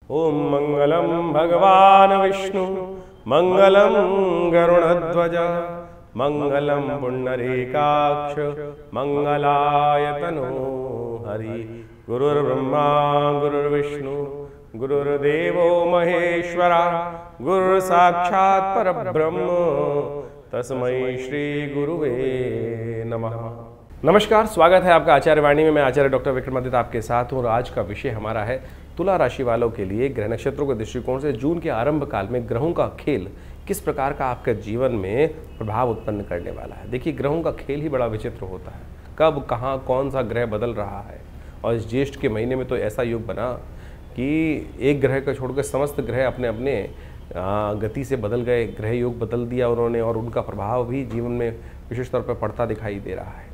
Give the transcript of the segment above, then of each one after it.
ओम मंगलम भगवान विष्णु मंगलम गरुड़ध्वज मंगलम पुंडरीकाक्ष मंगलायतनो हरि। गुरुर्ब्रह्मा गुरुर्विष्णु गुरुर्देवो महेश्वरा गुरु साक्षात् परब्रह्म तस्मै श्री गुरुवे नमः। नमस्कार, स्वागत है आपका आचार्य वाणी में। मैं आचार्य डॉक्टर विक्रमादित्य आपके साथ हूँ और आज का विषय हमारा है तुला राशि वालों के लिए ग्रह नक्षत्रों के दृष्टिकोण से जून के आरंभ काल में ग्रहों का खेल किस प्रकार का आपके जीवन में प्रभाव उत्पन्न करने वाला है। देखिए, ग्रहों का खेल ही बड़ा विचित्र होता है। कब कहाँ कौन सा ग्रह बदल रहा है, और इस ज्येष्ठ के महीने में तो ऐसा योग बना कि एक ग्रह को छोड़कर समस्त ग्रह अपने अपने गति से बदल गए। ग्रह योग बदल दिया उन्होंने और उनका प्रभाव भी जीवन में विशेष तौर पर पड़ता दिखाई दे रहा है।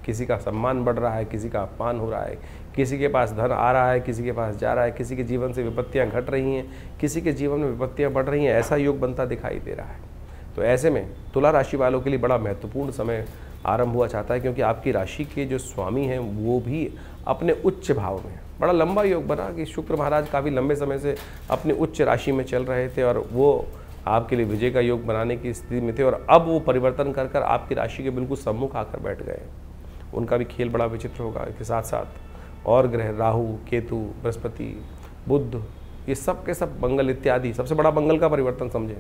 किसी का सम्मान बढ़ रहा है, किसी का अपमान हो रहा है, किसी के पास धन आ रहा है, किसी के पास जा रहा है, किसी के जीवन से विपत्तियां घट रही हैं, किसी के जीवन में विपत्तियां बढ़ रही हैं। ऐसा योग बनता दिखाई दे रहा है। तो ऐसे में तुला राशि वालों के लिए बड़ा महत्वपूर्ण समय आरंभ हुआ चाहता है, क्योंकि आपकी राशि के जो स्वामी हैं वो भी अपने उच्च भाव में। बड़ा लंबा योग बना कि शुक्र महाराज काफ़ी लंबे समय से अपनी उच्च राशि में चल रहे थे और वो आपके लिए विजय का योग बनाने की स्थिति में थे, और अब वो परिवर्तन कर कर आपकी राशि के बिल्कुल सम्मुख आकर बैठ गए। उनका भी खेल बड़ा विचित्र होगा। इसके साथ साथ और ग्रह राहु, केतु, बृहस्पति, बुध, ये सब के सब मंगल इत्यादि, सबसे बड़ा मंगल का परिवर्तन समझें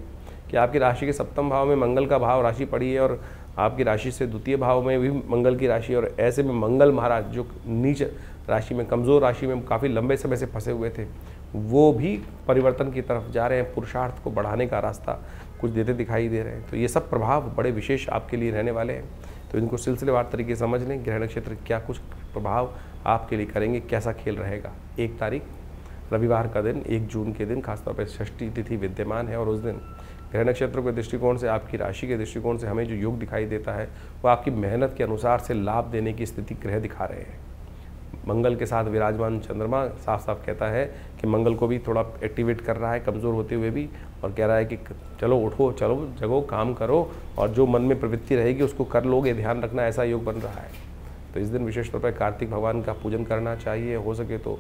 कि आपकी राशि के सप्तम भाव में मंगल का भाव राशि पड़ी है और आपकी राशि से द्वितीय भाव में भी मंगल की राशि, और ऐसे में मंगल महाराज जो नीच राशि में, कमज़ोर राशि में काफ़ी लंबे समय से फंसे हुए थे, वो भी परिवर्तन की तरफ जा रहे हैं। पुरुषार्थ को बढ़ाने का रास्ता कुछ देते दिखाई दे रहे हैं। तो ये सब प्रभाव बड़े विशेष आपके लिए रहने वाले हैं। तो इनको सिलसिलेवार तरीके से समझ लें। ग्रह नक्षत्र क्या कुछ प्रभाव आपके लिए करेंगे, कैसा खेल रहेगा। 1 तारीख रविवार का दिन, 1 जून के दिन खासतौर पर षष्ठी तिथि विद्यमान है, और उस दिन ग्रह नक्षत्रों के दृष्टिकोण से, आपकी राशि के दृष्टिकोण से हमें जो योग दिखाई देता है वो आपकी मेहनत के अनुसार से लाभ देने की स्थिति ग्रह दिखा रहे हैं। मंगल के साथ विराजमान चंद्रमा साफ साफ कहता है कि मंगल को भी थोड़ा एक्टिवेट कर रहा है, कमज़ोर होते हुए भी, और कह रहा है कि चलो उठो, चलो जगो, काम करो, और जो मन में प्रवृत्ति रहेगी उसको कर लोगे, ध्यान रखना। ऐसा योग बन रहा है। तो इस दिन विशेष तौर पर कार्तिक भगवान का पूजन करना चाहिए। हो सके तो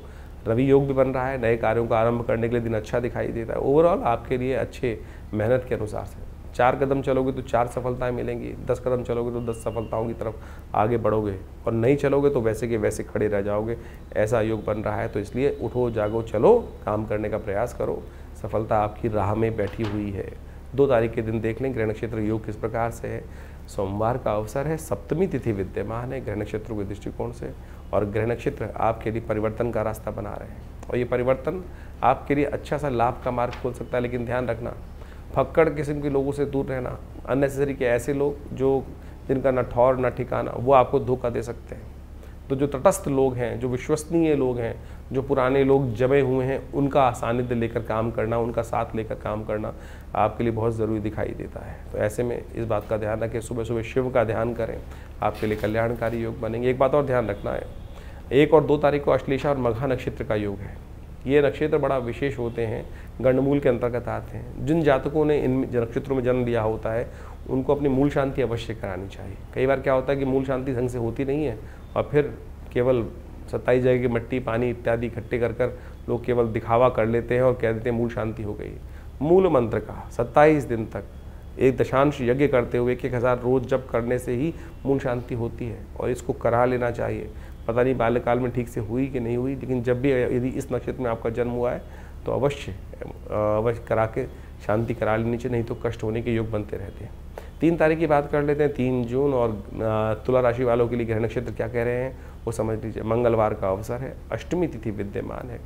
रवि योग भी बन रहा है। नए कार्यों का आरंभ करने के लिए दिन अच्छा दिखाई देता है। ओवरऑल आपके लिए अच्छे मेहनत के अनुसार से 4 कदम चलोगे तो 4 सफलताएं मिलेंगी, 10 कदम चलोगे तो 10 सफलताओं की तरफ आगे बढ़ोगे, और नहीं चलोगे तो वैसे के वैसे खड़े रह जाओगे। ऐसा योग बन रहा है। तो इसलिए उठो, जागो, चलो, काम करने का प्रयास करो। सफलता आपकी राह में बैठी हुई है। 2 तारीख के दिन देख लें ग्रह नक्षत्र योग किस प्रकार से है। सोमवार का अवसर है, सप्तमी तिथि विद्यमान है ग्रह नक्षत्रों के दृष्टिकोण से, और ग्रह नक्षत्र आपके लिए परिवर्तन का रास्ता बना रहे हैं, और ये परिवर्तन आपके लिए अच्छा सा लाभ का मार्ग खोल सकता है। लेकिन ध्यान रखना, फक्कड़ किस्म के लोगों से दूर रहना। अननेसेसरी के ऐसे लोग जो जिनका न ठौर न ठिकाना, वो आपको धोखा दे सकते हैं। तो जो तटस्थ लोग हैं, जो विश्वसनीय लोग हैं, जो पुराने लोग जमे हुए हैं, उनका सानिध्य लेकर काम करना, उनका साथ लेकर काम करना आपके लिए बहुत ज़रूरी दिखाई देता है। तो ऐसे में इस बात का ध्यान रखें, सुबह सुबह शिव का ध्यान करें, आपके लिए कल्याणकारी योग बनेंगे। एक बात और ध्यान रखना है, 1 और 2 तारीख को अश्लेषा और मघा नक्षत्र का योग है। ये नक्षत्र बड़ा विशेष होते हैं, गंडमूल के अंतर्गत आते हैं। जिन जातकों ने इन नक्षत्रों में जन्म लिया होता है उनको अपनी मूल शांति अवश्य करानी चाहिए। कई बार क्या होता है कि मूल शांति ढंग से होती नहीं है, और फिर केवल 27 जगह की मिट्टी, पानी इत्यादि इकट्ठे कर कर लोग केवल दिखावा कर लेते हैं और कह देते हैं मूल शांति हो गई। मूल मंत्र का 27 दिन तक एक दशांश यज्ञ करते हुए 1000 रोज जप करने से ही मूल शांति होती है, और इसको करा लेना चाहिए। पता नहीं बाल्यकाल में ठीक से हुई कि नहीं हुई, लेकिन जब भी यदि इस नक्षत्र में आपका जन्म हुआ है तो अवश्य करा के शांति करा लेनी चाहिए, नहीं तो कष्ट होने के योग बनते रहते हैं। 3 तारीख की बात कर लेते हैं, 3 जून, और तुला राशि वालों के लिए ग्रह नक्षत्र क्या कह रहे हैं वो समझ लीजिए। मंगलवार का अवसर है, अष्टमी तिथि विद्यमान है,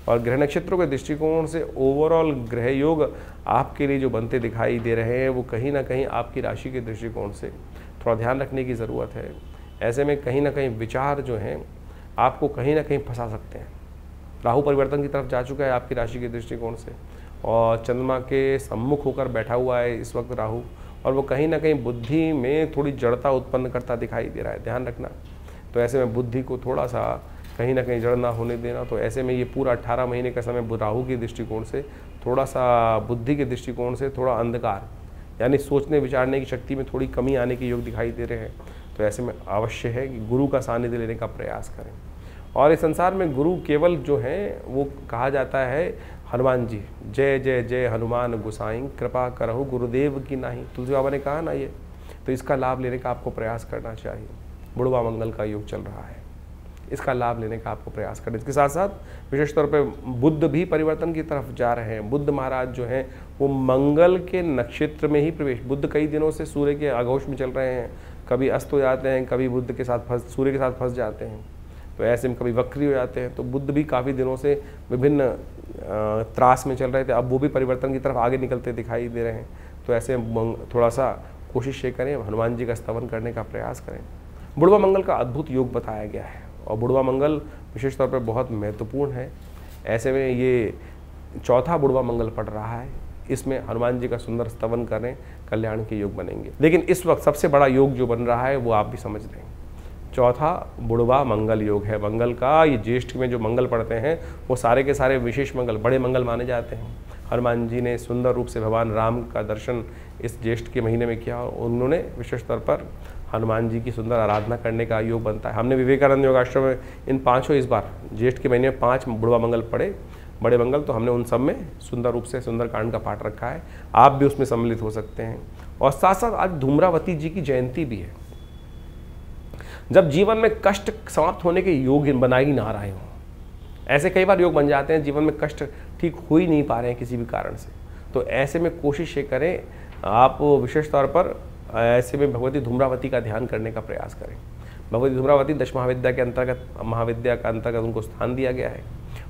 और ग्रह नक्षत्रों के दृष्टिकोण से ओवरऑल ग्रह योग आपके लिए जो बनते दिखाई दे रहे हैं वो कहीं ना कहीं आपकी राशि के दृष्टिकोण से थोड़ा ध्यान रखने की ज़रूरत है। ऐसे में कहीं ना कहीं विचार जो हैं आपको कहीं ना कहीं फंसा सकते हैं। राहु परिवर्तन की तरफ जा चुका है आपकी राशि के दृष्टिकोण से, और चंद्रमा के सम्मुख होकर बैठा हुआ है इस वक्त राहु, और वो कहीं ना कहीं बुद्धि में थोड़ी जड़ता उत्पन्न करता दिखाई दे रहा है। ध्यान रखना। तो ऐसे में बुद्धि को थोड़ा सा कहीं ना कहीं जड़ ना होने देना। तो ऐसे में ये पूरा 18 महीने का समय राहु के दृष्टिकोण से थोड़ा सा, बुद्धि के दृष्टिकोण से थोड़ा अंधकार, यानी सोचने विचारने की शक्ति में थोड़ी कमी आने के योग दिखाई दे रहे हैं। तो ऐसे में अवश्य है कि गुरु का सानिध्य लेने का प्रयास करें। और इस संसार में गुरु केवल जो हैं वो कहा जाता है हनुमान जी, जय जय जय हनुमान गोसाई, कृपा करहु गुरुदेव की नाही। तुलसी बाबा ने कहा ना ये, तो इसका लाभ लेने का आपको प्रयास करना चाहिए। बुढ़वा मंगल का योग चल रहा है, इसका लाभ लेने का आपको प्रयास करें। इसके साथ साथ विशेष तौर पे बुद्ध भी परिवर्तन की तरफ जा रहे हैं। बुद्ध महाराज जो हैं वो मंगल के नक्षत्र में ही प्रवेश, बुद्ध कई दिनों से सूर्य के आघोष में चल रहे हैं, कभी अस्त हो जाते हैं, कभी बुद्ध के साथ सूर्य के साथ फंस जाते हैं, तो ऐसे में कभी वक्री हो जाते हैं। तो बुद्ध भी काफ़ी दिनों से विभिन्न त्रास में चल रहे थे, अब वो भी परिवर्तन की तरफ आगे निकलते दिखाई दे रहे हैं। तो ऐसे थोड़ा सा कोशिश ये करें, हनुमान जी का स्तवन करने का प्रयास करें। बुढ़वा मंगल का अद्भुत योग बताया गया है और बुढ़वा मंगल विशेष तौर पर बहुत महत्वपूर्ण है। ऐसे में ये चौथा बुढ़वा मंगल पड़ रहा है, इसमें हनुमान जी का सुंदर स्तवन करें, कल्याण के योग बनेंगे। लेकिन इस वक्त सबसे बड़ा योग जो बन रहा है वो आप भी समझ लें, चौथा बुढ़वा मंगल योग है। मंगल का ये ज्येष्ठ में जो मंगल पड़ते हैं वो सारे के सारे विशेष मंगल, बड़े मंगल माने जाते हैं। हनुमान जी ने सुंदर रूप से भगवान राम का दर्शन इस ज्येष्ठ के महीने में किया और उन्होंने विशेष तौर पर हनुमान जी की सुंदर आराधना करने का योग बनता है। हमने विवेकानंद योगाश्रम में इन पांचों, इस बार ज्येष्ठ के महीने में 5 बुढ़वा मंगल पड़े, बड़े मंगल, तो हमने उन सब में सुंदर रूप से सुंदरकांड का पाठ रखा है, आप भी उसमें सम्मिलित हो सकते हैं। और साथ साथ आज धूम्रावती जी की जयंती भी है। जब जीवन में कष्ट समाप्त होने के योग बना ही ना रहे हों, ऐसे कई बार योग बन जाते हैं जीवन में कष्ट ठीक हो ही नहीं पा रहे हैं किसी भी कारण से, तो ऐसे में कोशिश ये करें आप विशेष तौर पर ऐसे में भगवती धूम्रावती का ध्यान करने का प्रयास करें। भगवती धूम्रावती 10 महाविद्या के अंतर्गत, महाविद्या का अंतर्गत उनको स्थान दिया गया है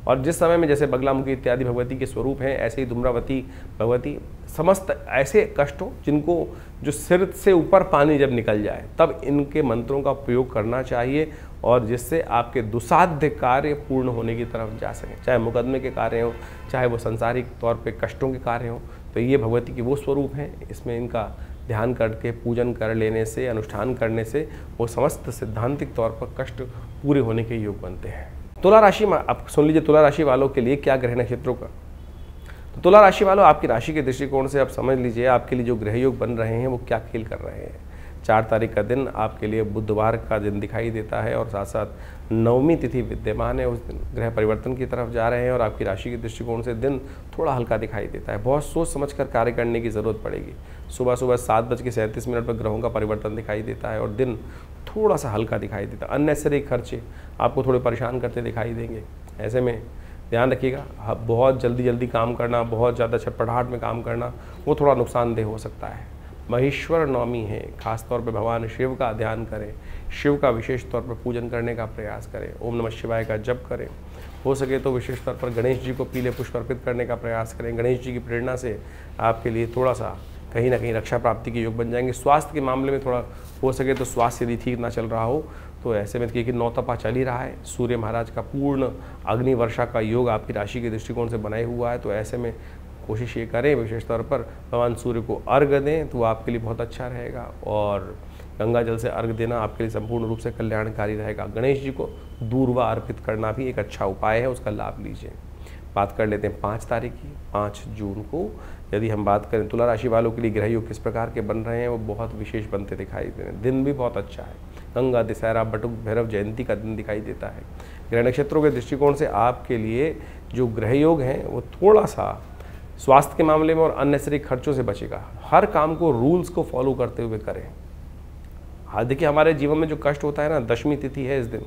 और जिस समय में जैसे बगलामुखी इत्यादि भगवती के स्वरूप हैं, ऐसे ही धूम्रावती भगवती समस्त ऐसे कष्टों जिनको, जो सिर से ऊपर पानी जब निकल जाए तब इनके मंत्रों का प्रयोग करना चाहिए और जिससे आपके दुसाध्य कार्य पूर्ण होने की तरफ जा सकें, चाहे मुकदमे के कार्य हों, चाहे वो संसारिक तौर पे कष्टों के कार्य हों। तो ये भगवती के वो स्वरूप हैं, इसमें इनका ध्यान करके पूजन कर लेने से, अनुष्ठान करने से वो समस्त सिद्धांतिक तौर पर कष्ट पूरे होने के योग बनते हैं। तुला राशि में आप सुन लीजिए, तुला राशि वालों के लिए क्या ग्रह नक्षत्रों का, तो तुला राशि वालों आपकी राशि के दृष्टिकोण से आप समझ लीजिए आपके लिए जो ग्रह योग बन रहे हैं वो क्या खेल कर रहे हैं। 4 तारीख का दिन आपके लिए बुधवार का दिन दिखाई देता है और साथ साथ 9वीं तिथि विद्यमान है, उस दिन ग्रह परिवर्तन की तरफ जा रहे हैं और आपकी राशि के दृष्टिकोण से दिन थोड़ा हल्का दिखाई देता है। बहुत सोच समझ कर कार्य करने की ज़रूरत पड़ेगी। सुबह 7:37 पर ग्रहों का परिवर्तन दिखाई देता है और दिन थोड़ा सा हल्का दिखाई देता है। अननेसेसरी खर्चे आपको थोड़े परेशान करते दिखाई देंगे। ऐसे में ध्यान रखिएगा, बहुत जल्दी काम करना, बहुत ज़्यादा छटपटाहट में काम करना वो थोड़ा नुकसानदेह हो सकता है। महेश्वर नवमी है, खास तौर पे भगवान शिव का ध्यान करें, शिव का विशेष तौर पर पूजन करने का प्रयास करें, ओम नमः शिवाय का जप करें। हो सके तो विशेष तौर पर गणेश जी को पीले पुष्प अर्पित करने का प्रयास करें। गणेश जी की प्रेरणा से आपके लिए थोड़ा सा कहीं ना कहीं रक्षा प्राप्ति के योग बन जाएंगे। स्वास्थ्य के मामले में थोड़ा हो सके तो स्वास्थ्य यदि ठीक ना चल रहा हो तो ऐसे में क्योंकि 9 तपा चल ही रहा है, सूर्य महाराज का पूर्ण अग्नि वर्षा का योग आपकी राशि के दृष्टिकोण से बनाए हुआ है, तो ऐसे में कोशिश ये करें विशेष तौर पर भगवान सूर्य को अर्घ दें तो आपके लिए बहुत अच्छा रहेगा और गंगा जल से अर्घ देना आपके लिए संपूर्ण रूप से कल्याणकारी रहेगा। गणेश जी को दूर्वा अर्पित करना भी एक अच्छा उपाय है, उसका लाभ लीजिए। बात कर लेते हैं 5 तारीख की, 5 जून को। यदि हम बात करें तुला राशि वालों के लिए ग्रह योग किस प्रकार के बन रहे हैं, वो बहुत विशेष बनते दिखाई दे रहे हैं। दिन भी बहुत अच्छा है, गंगा दशहरा बटुक भैरव जयंती का दिन दिखाई देता है। ग्रह नक्षत्रों के दृष्टिकोण से आपके लिए जो ग्रह योग हैं वो थोड़ा सा स्वास्थ्य के मामले में और अननेसेसरी खर्चों से बचेगा। हर काम को रूल्स को फॉलो करते हुए करें। हाँ देखिए, हमारे जीवन में जो कष्ट होता है ना, 10वीं तिथि है इस दिन,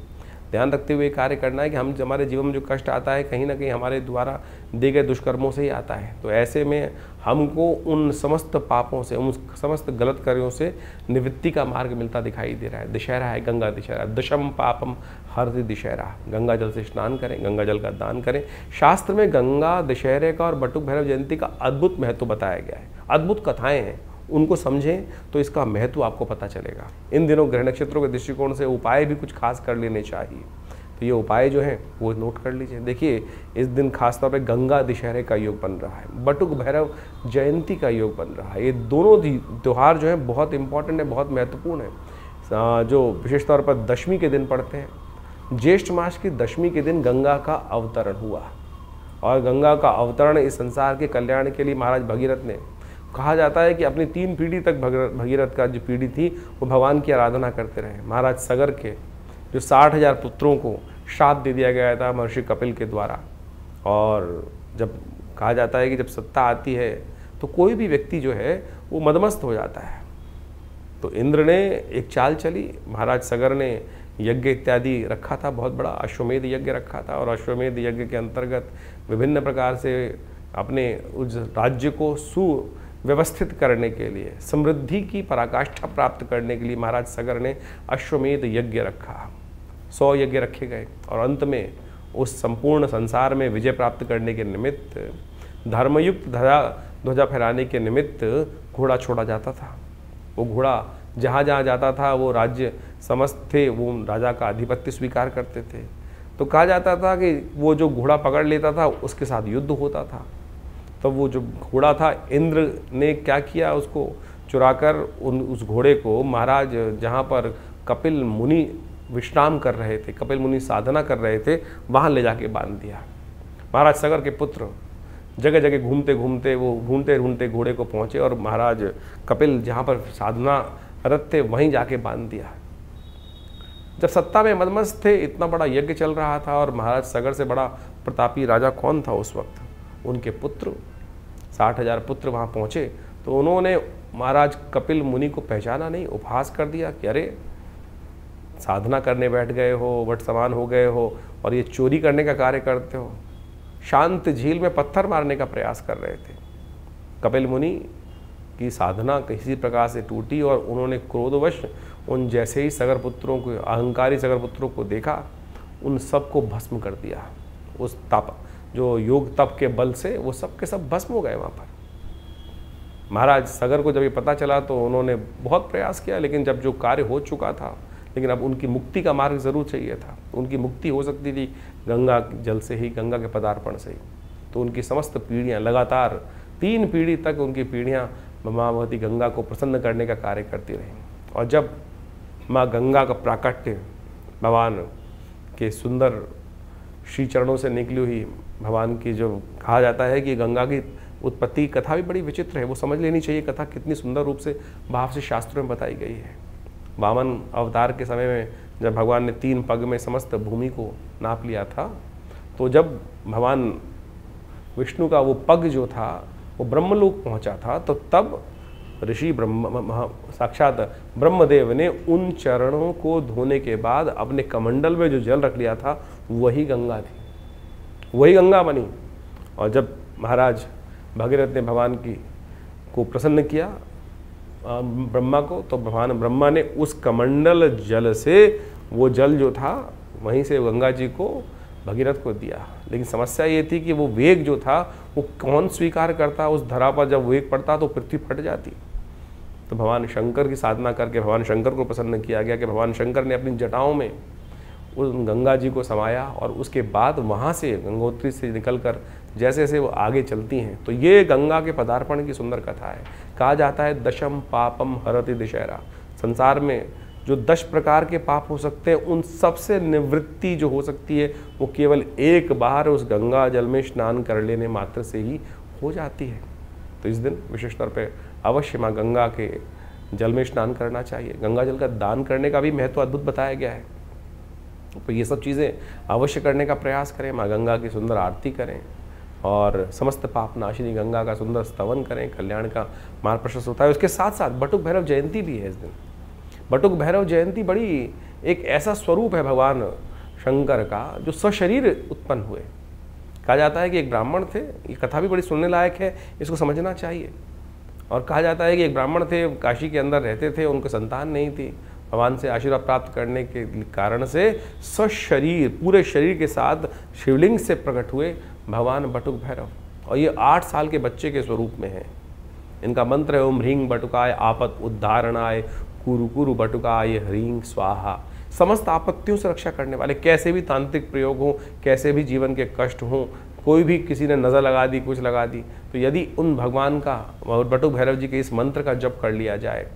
ध्यान रखते हुए कार्य करना है कि हम हमारे जीवन में जो कष्ट आता है कहीं ना कहीं हमारे द्वारा दिए गए दुष्कर्मों से ही आता है। तो ऐसे में हमको उन समस्त पापों से, उन समस्त गलत कार्यों से निवृत्ति का मार्ग मिलता दिखाई दे रहा है। दशहरा है, गंगा दशहरा, दशम पापम हरति दशहरा। गंगा जल से स्नान करें, गंगा जल का दान करें। शास्त्र में गंगा दशहरे का और बटुक भैरव जयंती का अद्भुत महत्व बताया गया है, अद्भुत कथाएँ हैं, उनको समझें तो इसका महत्व आपको पता चलेगा। इन दिनों ग्रह नक्षत्रों के दृष्टिकोण से उपाय भी कुछ खास कर लेने चाहिए, तो ये उपाय जो हैं वो नोट कर लीजिए। देखिए, इस दिन खासतौर पे गंगा दशहरे का योग बन रहा है, बटुक भैरव जयंती का योग बन रहा है। ये दोनों त्यौहार जो हैं बहुत इंपॉर्टेंट है, बहुत महत्वपूर्ण है, जो विशेष तौर पर दशमी के दिन पड़ते हैं। ज्येष्ठ मास की दशमी के दिन गंगा का अवतरण हुआ और गंगा का अवतरण इस संसार के कल्याण के लिए महाराज भगीरथ ने, कहा जाता है कि अपनी 3 पीढ़ी तक भगीरथ का जो पीढ़ी थी वो भगवान की आराधना करते रहे। महाराज सगर के जो 60,000 पुत्रों को श्राप दे दिया गया था महर्षि कपिल के द्वारा, और जब कहा जाता है कि जब सत्ता आती है तो कोई भी व्यक्ति जो है वो मदमस्त हो जाता है। तो इंद्र ने एक चाल चली, महाराज सगर ने यज्ञ इत्यादि रखा था, बहुत बड़ा अश्वमेध यज्ञ रखा था, और अश्वमेध यज्ञ के अंतर्गत विभिन्न प्रकार से अपने उस राज्य को सुव्यवस्थित करने के लिए, समृद्धि की पराकाष्ठा प्राप्त करने के लिए महाराज सगर ने अश्वमेध यज्ञ रखा। 100 यज्ञ रखे गए और अंत में उस संपूर्ण संसार में विजय प्राप्त करने के निमित्त, धर्मयुक्त ध्वजा फहराने के निमित्त घोड़ा छोड़ा जाता था। वो घोड़ा जहाँ जहाँ जाता था वो राज्य समस्त थे वो राजा का आधिपत्य स्वीकार करते थे। तो कहा जाता था कि वो जो घोड़ा पकड़ लेता था उसके साथ युद्ध होता था। तो वो जो घोड़ा था, इंद्र ने क्या किया, उसको चुराकर उस घोड़े को महाराज जहाँ पर कपिल मुनि विश्राम कर रहे थे, कपिल मुनि साधना कर रहे थे, वहाँ ले जाके बांध दिया। महाराज सगर के पुत्र जगह जगह घूमते घूमते वो ढूंढते ढूंढते घोड़े को पहुँचे और महाराज कपिल जहाँ पर साधना रत थे वहीं जाके बांध दिया। जब सत्ता में मदमस्त थे, इतना बड़ा यज्ञ चल रहा था, और महाराज सगर से बड़ा प्रतापी राजा कौन था उस वक्त? उनके पुत्र, 60,000 पुत्र वहाँ पहुँचे। तो उन्होंने महाराज कपिल मुनि को पहचाना नहीं, उपहास कर दिया कि अरे साधना करने बैठ गए हो, वट समान हो गए हो और ये चोरी करने का कार्य करते हो। शांत झील में पत्थर मारने का प्रयास कर रहे थे। कपिल मुनि की साधना किसी प्रकार से टूटी और उन्होंने क्रोधवश उन जैसे ही सगर पुत्रों को, अहंकारी सगर पुत्रों को देखा, उन सबको भस्म कर दिया। उस तप, जो योग तप के बल से वो सब के सब भस्म हो गए वहाँ पर। महाराज सगर को जब ये पता चला तो उन्होंने बहुत प्रयास किया, लेकिन जब जो कार्य हो चुका था, लेकिन अब उनकी मुक्ति का मार्ग ज़रूर चाहिए था। उनकी मुक्ति हो सकती थी गंगा जल से ही, गंगा के पदार्पण से ही। तो उनकी समस्त पीढ़ियाँ लगातार 3 पीढ़ी तक उनकी पीढ़ियाँ माँ भगवती गंगा को प्रसन्न करने का कार्य करती रहीं। और जब माँ गंगा का प्राकट्य भगवान के सुंदर श्री चरणों से निकली हुई, भगवान की जो कहा जाता है कि गंगा की उत्पत्ति कथा भी बड़ी विचित्र है, वो समझ लेनी चाहिए कथा कितनी सुंदर रूप से भाव से शास्त्रों में बताई गई है। वामन अवतार के समय में जब भगवान ने 3 पग में समस्त भूमि को नाप लिया था, तो जब भगवान विष्णु का वो पग जो था वो ब्रह्मलोक पहुंचा था, तो तब ऋषि साक्षात ब्रह्मदेव ने उन चरणों को धोने के बाद अपने कमंडल में जो जल रख लिया था वही गंगा थी, वही गंगा बनी। और जब महाराज भगीरथ ने भगवान को प्रसन्न किया ब्रह्मा को, तो भगवान ब्रह्मा ने उस कमंडल जल से वो जल जो था वहीं से गंगा जी को भगीरथ को दिया। लेकिन समस्या ये थी कि वो वेग जो था वो कौन स्वीकार करता, उस धरा पर जब वेग पड़ता तो पृथ्वी फट जाती। तो भगवान शंकर की साधना करके भगवान शंकर को प्रसन्न किया गया कि भगवान शंकर ने अपनी जटाओं में उस गंगा जी को समाया, और उसके बाद वहाँ से गंगोत्री से निकलकर जैसे जैसे वो आगे चलती हैं, तो ये गंगा के पदार्पण की सुंदर कथा है। कहा जाता है दशम पापम हरति दिशहरा, संसार में जो 10 प्रकार के पाप हो सकते हैं उन सबसे निवृत्ति जो हो सकती है वो केवल एक बार उस गंगा जल में स्नान कर लेने मात्र से ही हो जाती है। तो इस दिन विशेष तौर पे अवश्य माँ गंगा के जल में स्नान करना चाहिए। गंगा जल का दान करने का भी महत्व अद्भुत बताया गया है। तो ये सब चीज़ें अवश्य करने का प्रयास करें, माँ गंगा की सुंदर आरती करें और समस्त पाप नाशिनी गंगा का सुंदर स्तवन करें, कल्याण का मार्ग प्रशस्त होता है। उसके साथ साथ बटुक भैरव जयंती भी है इस दिन। बटुक भैरव जयंती बड़ी एक ऐसा स्वरूप है भगवान शंकर का जो सशरीर उत्पन्न हुए। कहा जाता है कि एक ब्राह्मण थे, ये कथा भी बड़ी सुनने लायक है, इसको समझना चाहिए। और कहा जाता है कि एक ब्राह्मण थे, काशी के अंदर रहते थे, उनको संतान नहीं थी। भगवान से आशीर्वाद प्राप्त करने के कारण से सशरीर, पूरे शरीर के साथ शिवलिंग से प्रकट हुए भगवान बटुक भैरव, और ये 8 साल के बच्चे के स्वरूप में है। इनका मंत्र है ओम ह्रीं बटुकाय आपत उद्धारणाय कुरु कुरु बटुकाय ह्रीं स्वाहा। समस्त आपत्तियों से रक्षा करने वाले, कैसे भी तांत्रिक प्रयोग हो, कैसे भी जीवन के कष्ट हों, कोई भी किसी ने नज़र लगा दी, कुछ लगा दी, तो यदि उन भगवान का और बटुक भैरव जी के इस मंत्र का जप कर लिया जाए,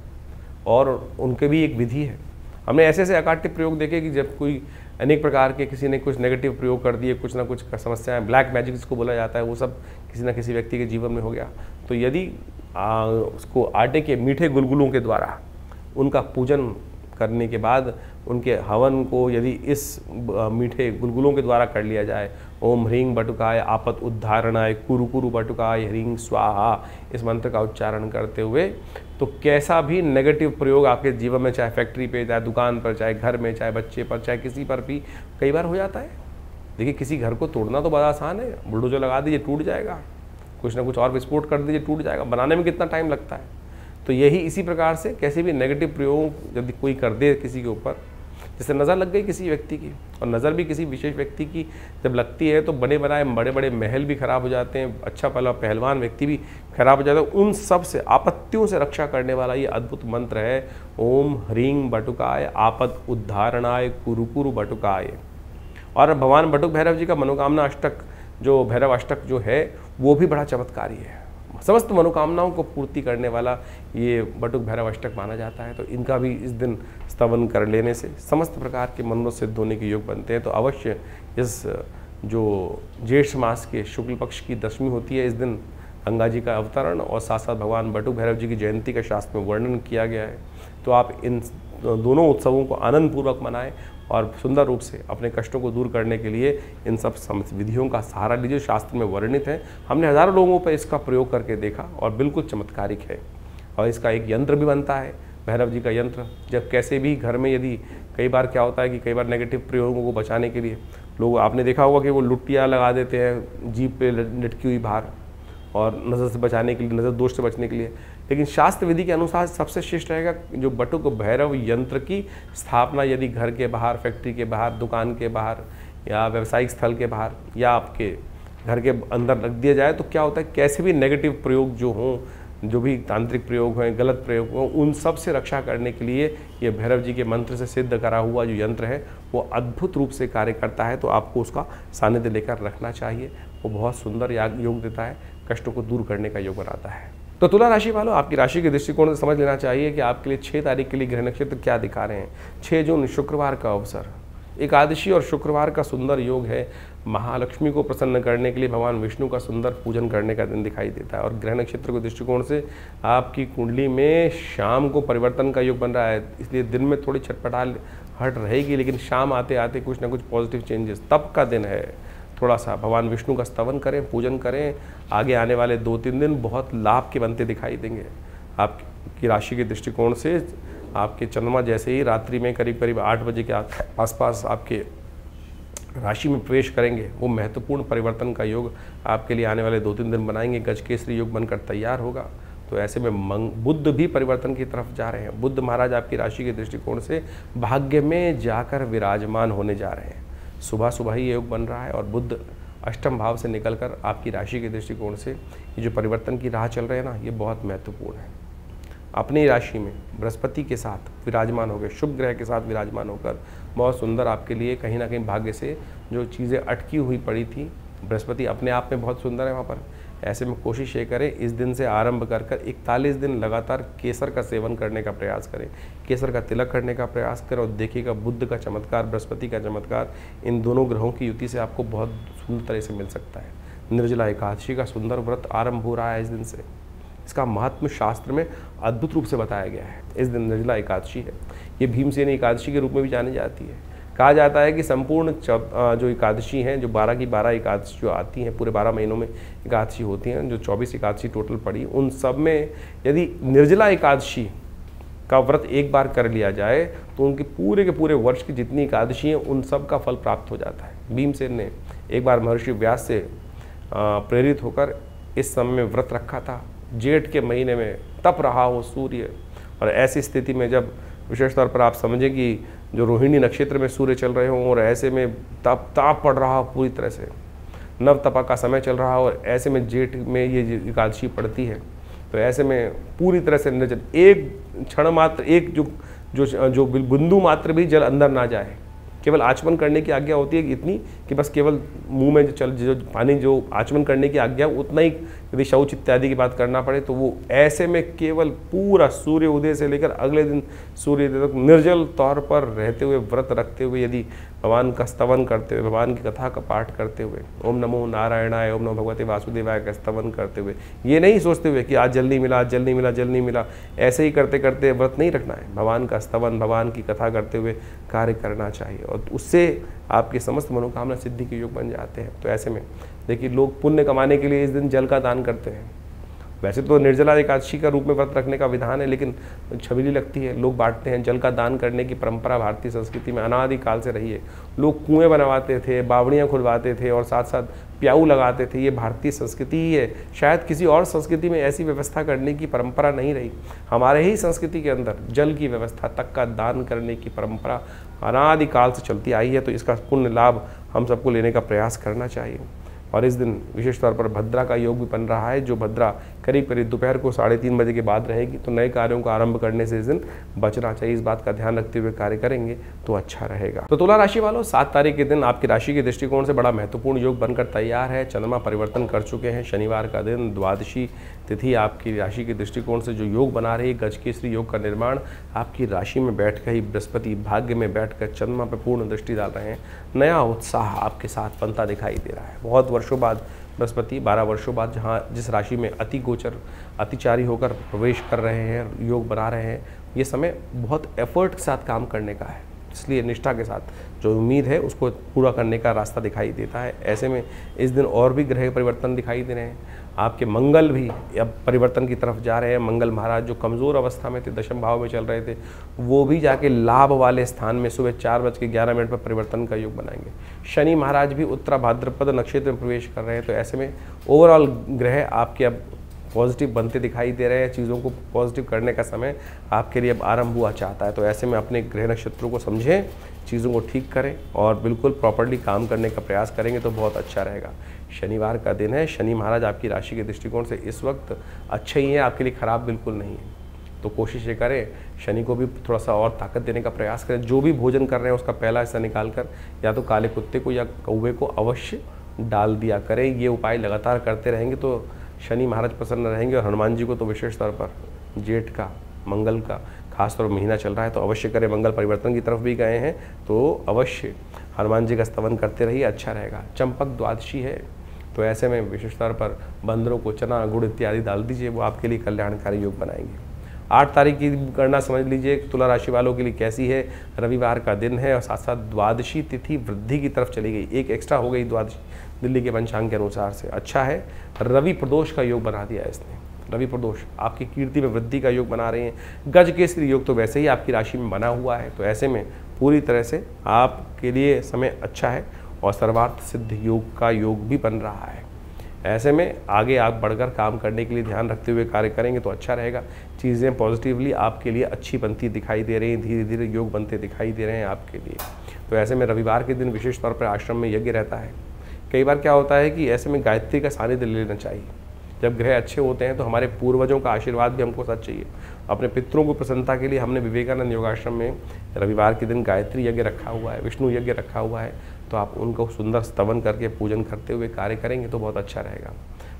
और उनके भी एक विधि है। हमने ऐसे ऐसे अकाट्य प्रयोग देखे कि जब कोई अनेक प्रकार के किसी ने कुछ नेगेटिव प्रयोग कर दिए, कुछ ना कुछ समस्याएं, ब्लैक मैजिक जिसको बोला जाता है, वो सब किसी न किसी व्यक्ति के जीवन में हो गया। तो यदि उसको आटे के मीठे गुलगुलों के द्वारा उनका पूजन करने के बाद उनके हवन को यदि इस मीठे गुलगुलों के द्वारा कर लिया जाए, ओम ह्रीं बटुकाय आपत उद्धारणाय कुरु कुरु बटुकाय ह्रीं स्वाहा, इस मंत्र का उच्चारण करते हुए तो कैसा भी नेगेटिव प्रयोग आपके जीवन में, चाहे फैक्ट्री पे, चाहे दुकान पर, चाहे घर में, चाहे बच्चे पर, चाहे किसी पर भी कई बार हो जाता है। देखिए किसी घर को तोड़ना तो बड़ा आसान है, बुलडोजर लगा दीजिए टूट जाएगा, कुछ ना कुछ और विस्फोट कर दीजिए टूट जाएगा, बनाने में कितना टाइम लगता है। तो यही इसी प्रकार से कैसे भी नेगेटिव प्रयोग यदि कोई कर दे किसी के ऊपर, जैसे नज़र लग गई किसी व्यक्ति की, और नज़र भी किसी विशेष व्यक्ति की जब लगती है तो बने बनाए बड़े बड़े महल भी खराब हो जाते हैं, अच्छा पहला पहलवान व्यक्ति भी खराब हो जाता है। उन सब से आपत्तियों से रक्षा करने वाला ये अद्भुत मंत्र है ओम ह्रीं बटुकाय आपद उद्धारणाय कुरु कुरु बटुकाय। और भगवान बटुक भैरव जी का मनोकामना अष्टक, जो भैरव अष्टक जो है वो भी बड़ा चमत्कारी है, समस्त मनोकामनाओं को पूर्ति करने वाला ये बटुक भैरव अष्टक माना जाता है। तो इनका भी इस दिन स्तवन कर लेने से समस्त प्रकार के मनोरथ सिद्ध होने के योग बनते हैं। तो अवश्य इस जो ज्येष्ठ मास के शुक्ल पक्ष की दशमी होती है, इस दिन गंगा जी का अवतरण और साथ साथ भगवान बटुक भैरव जी की जयंती का शास्त्र में वर्णन किया गया है। तो आप इन दोनों उत्सवों को आनंदपूर्वक मनाएं और सुंदर रूप से अपने कष्टों को दूर करने के लिए इन सब विधियों का सहारा लीजिए। शास्त्र में वर्णित है, हमने हज़ारों लोगों पर इसका प्रयोग करके देखा और बिल्कुल चमत्कारिक है। और इसका एक यंत्र भी बनता है, भैरव जी का यंत्र। जब कैसे भी घर में यदि कई बार क्या होता है कि कई बार नेगेटिव प्रयोगों को बचाने के लिए लोग, आपने देखा होगा कि वो लुटिया लगा देते हैं जीभ पे लटकी हुई बाहर, और नज़र से बचाने के लिए, नज़र दोष से बचने के लिए। लेकिन शास्त्र विधि के अनुसार सबसे श्रेष्ठ रहेगा जो बटुक भैरव यंत्र की स्थापना यदि घर के बाहर, फैक्ट्री के बाहर, दुकान के बाहर या व्यावसायिक स्थल के बाहर या आपके घर के अंदर रख दिया जाए तो क्या होता है, कैसे भी नेगेटिव प्रयोग जो हों, जो भी तांत्रिक प्रयोग हैं, गलत प्रयोग हों, उन सब से रक्षा करने के लिए ये भैरव जी के मंत्र से सिद्ध करा हुआ जो यंत्र है वो अद्भुत रूप से कार्य करता है। तो आपको उसका सानिध्य लेकर रखना चाहिए, वो बहुत सुंदर योग देता है, कष्टों को दूर करने का योग बनाता है। तो तुला राशि वालों, आपकी राशि के दृष्टिकोण से समझ लेना चाहिए कि आपके लिए 6 तारीख के लिए ग्रह नक्षत्र क्या दिखा रहे हैं। 6 जून शुक्रवार का अवसर, एकादशी और शुक्रवार का सुंदर योग है। महालक्ष्मी को प्रसन्न करने के लिए भगवान विष्णु का सुंदर पूजन करने का दिन दिखाई देता है। और ग्रह नक्षत्र के दृष्टिकोण से आपकी कुंडली में शाम को परिवर्तन का योग बन रहा है, इसलिए दिन में थोड़ी छटपटाहट रहेगी, लेकिन शाम आते आते कुछ ना कुछ पॉजिटिव चेंजेस, तब का दिन है। थोड़ा सा भगवान विष्णु का स्तवन करें, पूजन करें, आगे आने वाले 2-3 दिन बहुत लाभ के बनते दिखाई देंगे। आपकी राशि के दृष्टिकोण से आपके चंद्रमा जैसे ही रात्रि में करीब करीब 8 बजे के आसपास आपके राशि में प्रवेश करेंगे, वो महत्वपूर्ण परिवर्तन का योग आपके लिए आने वाले 2-3 दिन बनाएंगे। गजकेसरी योग बनकर तैयार होगा। तो ऐसे में बुध भी परिवर्तन की तरफ जा रहे हैं। बुध महाराज आपकी राशि के दृष्टिकोण से भाग्य में जाकर विराजमान होने जा रहे हैं। सुबह सुबह ही योग बन रहा है और बुध अष्टम भाव से निकलकर आपकी राशि के दृष्टिकोण से ये जो परिवर्तन की राह चल रहे हैं ना, ये बहुत महत्वपूर्ण है। अपनी राशि में बृहस्पति के साथ विराजमान होकर, शुभ ग्रह के साथ विराजमान होकर बहुत सुंदर आपके लिए कहीं ना कहीं भाग्य से जो चीज़ें अटकी हुई पड़ी थी, बृहस्पति अपने आप में बहुत सुंदर है वहाँ पर। ऐसे में कोशिश ये करें, इस दिन से आरंभ कर 41 दिन लगातार केसर का सेवन करने का प्रयास करें, केसर का तिलक करने का प्रयास करें और देखिएगा बुध का चमत्कार, बृहस्पति का चमत्कार, इन दोनों ग्रहों की युति से आपको बहुत सुंदर तरह से मिल सकता है। निर्जला एकादशी का सुंदर व्रत आरंभ हो रहा है इस दिन से। इसका महत्व शास्त्र में अद्भुत रूप से बताया गया है। इस दिन निर्जला एकादशी है, ये भीमसेन एकादशी के रूप में भी जानी जाती है। कहा जाता है कि संपूर्ण जो एकादशी हैं, जो 12 की 12 एकादशी जो आती हैं, पूरे 12 महीनों में एकादशी होती हैं, जो 24 एकादशी टोटल पड़ी, उन सब में यदि निर्जला एकादशी का व्रत एक बार कर लिया जाए तो उनके पूरे के पूरे वर्ष की जितनी एकादशी हैं उन सब का फल प्राप्त हो जाता है। भीमसेन ने एक बार महर्षि व्यास से प्रेरित होकर इस समय में व्रत रखा था। जेठ के महीने में तप रहा हो सूर्य, और ऐसी स्थिति में जब विशेष तौर पर आप समझें कि जो रोहिणी नक्षत्र में सूर्य चल रहे हों और ऐसे में ताप पड़ रहा हो, पूरी तरह से नव तपा का समय चल रहा हो, और ऐसे में जेठ में ये एकादशी पड़ती है, तो ऐसे में पूरी तरह से निर्जल, एक क्षण मात्र, एक जो बिंदु मात्र भी जल अंदर ना जाए, केवल आचमन करने की आज्ञा होती है इतनी कि बस केवल मुंह में जो पानी जो आचमन करने की आज्ञा उतना ही, यदि शौच इत्यादि की बात करना पड़े तो वो ऐसे में केवल पूरा सूर्य उदय से लेकर अगले दिन सूर्योदय तक निर्जल तौर पर रहते हुए, व्रत रखते हुए यदि भगवान का स्तवन करते हुए, भगवान की कथा का पाठ करते हुए, ओम नमो नारायणाय, ओम नमो भगवते वासुदेवाय का स्तवन करते हुए, ये नहीं सोचते हुए कि आज जल नहीं मिला, आज जल नहीं मिला, जल नहीं मिला, ऐसे ही करते करते व्रत नहीं रखना है। भगवान का स्तवन, भगवान की कथा करते हुए कार्य करना चाहिए और उससे आपकी समस्त मनोकामना सिद्धि के योग बन जाते हैं। तो ऐसे में देखिए, लोग पुण्य कमाने के लिए इस दिन जल का दान करते हैं। वैसे तो निर्जला एकादशी का रूप में व्रत रखने का विधान है, लेकिन छबीली लगती है, लोग बांटते हैं। जल का दान करने की परंपरा भारतीय संस्कृति में अनादिकाल से रही है। लोग कुएं बनवाते थे, बावड़ियाँ खुलवाते थे और साथ साथ प्याऊ लगाते थे। ये भारतीय संस्कृति ही है। शायद किसी और संस्कृति में ऐसी व्यवस्था करने की परंपरा नहीं रही। हमारे ही संस्कृति के अंदर जल की व्यवस्था तक का दान करने की परंपरा अनादिकाल से चलती आई है। तो इसका पुण्य लाभ हम सबको लेने का प्रयास करना चाहिए। और इस दिन विशेष तौर पर भद्रा का योग भी बन रहा है, जो भद्रा करीब करीब दोपहर को 3:30 बजे के बाद रहेगी। तो नए कार्यों का आरंभ करने से इस दिन बचना चाहिए। इस बात का ध्यान रखते हुए कार्य करेंगे तो अच्छा रहेगा। तो तुला राशि वालों, 7 तारीख के दिन आपकी राशि के दृष्टिकोण से बड़ा महत्वपूर्ण योग बनकर तैयार है। चंद्रमा परिवर्तन कर चुके हैं। शनिवार का दिन, द्वादशी तिथि आपकी राशि के दृष्टिकोण से जो योग बना रही है, गजकेसरी योग का निर्माण आपकी राशि में बैठकर ही बृहस्पति भाग्य में बैठकर चंद्रमा पर पूर्ण दृष्टि डाल रहे हैं। नया उत्साह आपके साथ बनता दिखाई दे रहा है। बहुत वर्षों बाद बृहस्पति 12 वर्षों बाद जिस राशि में अति गोचर अतिचारी होकर प्रवेश कर रहे हैं, योग बना रहे हैं, ये समय बहुत एफर्ट के साथ काम करने का है। इसलिए निष्ठा के साथ जो उम्मीद है उसको पूरा करने का रास्ता दिखाई देता है। ऐसे में इस दिन और भी ग्रह परिवर्तन दिखाई दे रहे हैं। आपके मंगल भी अब परिवर्तन की तरफ जा रहे हैं। मंगल महाराज जो कमज़ोर अवस्था में थे, दशम भाव में चल रहे थे, वो भी जाके लाभ वाले स्थान में सुबह 4:11 पर परिवर्तन का योग बनाएंगे। शनि महाराज भी उत्तरा भाद्रपद नक्षत्र में प्रवेश कर रहे हैं। तो ऐसे में ओवरऑल ग्रह आपके अब पॉजिटिव बनते दिखाई दे रहे हैं। चीज़ों को पॉजिटिव करने का समय आपके लिए अब आरंभ हुआ चाहता है। तो ऐसे में अपने ग्रह नक्षत्रों को समझें, चीज़ों को ठीक करें और बिल्कुल प्रॉपर्ली काम करने का प्रयास करेंगे तो बहुत अच्छा रहेगा। शनिवार का दिन है। शनि महाराज आपकी राशि के दृष्टिकोण से इस वक्त अच्छे ही हैं, आपके लिए ख़राब बिल्कुल नहीं है। तो कोशिश ये करें, शनि को भी थोड़ा सा और ताकत देने का प्रयास करें। जो भी भोजन कर रहे हैं उसका पहला हिस्सा निकाल कर या तो काले कुत्ते को या कौवे को अवश्य डाल दिया करें। ये उपाय लगातार करते रहेंगे तो शनि महाराज प्रसन्न रहेंगे। और हनुमान जी को तो विशेष तौर पर जेठ का, मंगल का खासतौर महीना चल रहा है तो अवश्य करें। मंगल परिवर्तन की तरफ भी गए हैं तो अवश्य हनुमान जी का स्तवन करते रहिए, अच्छा रहेगा। चंपक द्वादशी है तो ऐसे में विशेष तौर पर बंदरों को चना, गुड़ इत्यादि डाल दीजिए, वो आपके लिए कल्याणकारी योग बनाएंगे। 8 तारीख की गणना समझ लीजिए तुला राशि वालों के लिए कैसी है। रविवार का दिन है और साथ साथ द्वादशी तिथि वृद्धि की तरफ चली गई, एक एक्स्ट्रा हो गई द्वादशी दिल्ली के पंचांग के अनुसार से। अच्छा है, रवि प्रदोष का योग बना दिया है इसने। रवि प्रदोष आपकी कीर्ति में वृद्धि का योग बना रहे हैं। गज केसरी योग तो वैसे ही आपकी राशि में बना हुआ है। तो ऐसे में पूरी तरह से आपके लिए समय अच्छा है और सर्वार्थ सिद्ध योग का योग भी बन रहा है। ऐसे में आगे आप बढ़कर काम करने के लिए ध्यान रखते हुए कार्य करेंगे तो अच्छा रहेगा। चीज़ें पॉजिटिवली आपके लिए अच्छी बनती दिखाई दे रही हैं, धीरे धीरे योग बनते दिखाई दे रहे हैं आपके लिए। तो ऐसे में रविवार के दिन विशेष तौर पर आश्रम में यज्ञ रहता है। कई बार क्या होता है कि ऐसे में गायत्री का सानिध्य ले लेना चाहिए। जब ग्रह अच्छे होते हैं तो हमारे पूर्वजों का आशीर्वाद भी हमको साथ चाहिए। अपने पितरों को प्रसन्नता के लिए हमने विवेकानंद योगाश्रम में रविवार के दिन गायत्री यज्ञ रखा हुआ है, विष्णु यज्ञ रखा हुआ है। तो आप उनको सुंदर स्तवन करके पूजन करते हुए कार्य करेंगे तो बहुत अच्छा रहेगा।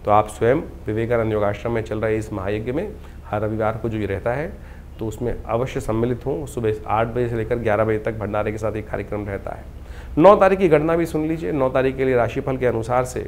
तो आप स्वयं विवेकानंद योगाश्रम में चल रहे इस महायज्ञ में हर रविवार को जो ये रहता है तो उसमें अवश्य सम्मिलित हों। सुबह 8 बजे से लेकर 11 बजे तक भंडारे के साथ एक कार्यक्रम रहता है। 9 तारीख की गणना भी सुन लीजिए। 9 तारीख के लिए राशिफल के अनुसार से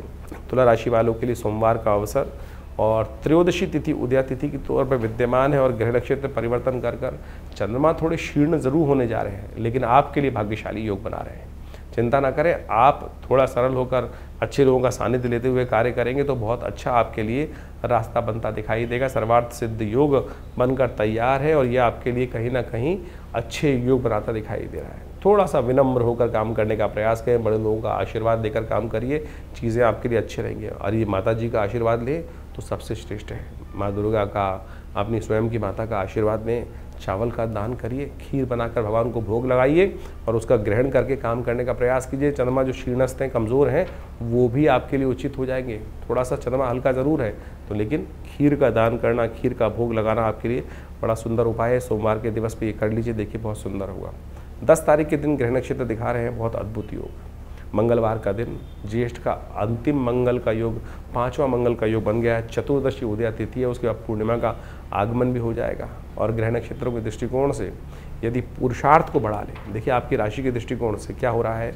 तुला राशि वालों के लिए सोमवार का अवसर और त्रयोदशी तिथि उदया तिथि के तौर पर विद्यमान है। और ग्रह नक्षत्र परिवर्तन कर चंद्रमा थोड़े क्षीर्ण जरूर होने जा रहे हैं, लेकिन आपके लिए भाग्यशाली योग बना रहे हैं। चिंता ना करें, आप थोड़ा सरल होकर अच्छे लोगों का सानिध्य लेते हुए कार्य करेंगे तो बहुत अच्छा आपके लिए रास्ता बनता दिखाई देगा। सर्वार्थ सिद्ध योग बनकर तैयार है और यह आपके लिए कहीं ना कहीं अच्छे योग बनाता दिखाई दे रहा है। थोड़ा सा विनम्र होकर काम करने का प्रयास करें, बड़े लोगों का आशीर्वाद देकर काम करिए, चीज़ें आपके लिए अच्छी रहेंगी। और ये माता जी का आशीर्वाद लें तो सबसे श्रेष्ठ है। माँ दुर्गा का, अपनी स्वयं की माता का आशीर्वाद लें। चावल का दान करिए, खीर बनाकर भगवान को भोग लगाइए और उसका ग्रहण करके काम करने का प्रयास कीजिए। चंद्रमा जो क्षीणस्थ हैं, कमज़ोर हैं, वो भी आपके लिए उचित हो जाएंगे। थोड़ा सा चंद्रमा हल्का ज़रूर है तो लेकिन खीर का दान करना, खीर का भोग लगाना आपके लिए बड़ा सुंदर उपाय है। सोमवार के दिवस पे ये कर लीजिए, देखिए बहुत सुंदर होगा। 10 तारीख के दिन ग्रह नक्षत्र दिखा रहे हैं बहुत अद्भुत योग। मंगलवार का दिन, ज्येष्ठ का अंतिम मंगल का योग, 5वां मंगल का योग बन गया है। चतुर्दशी उदया तिथि है, उसके बाद पूर्णिमा का आगमन भी हो जाएगा। और ग्रह नक्षत्रों के दृष्टिकोण से यदि पुरुषार्थ को बढ़ा लें, देखिए आपकी राशि के दृष्टिकोण से क्या हो रहा है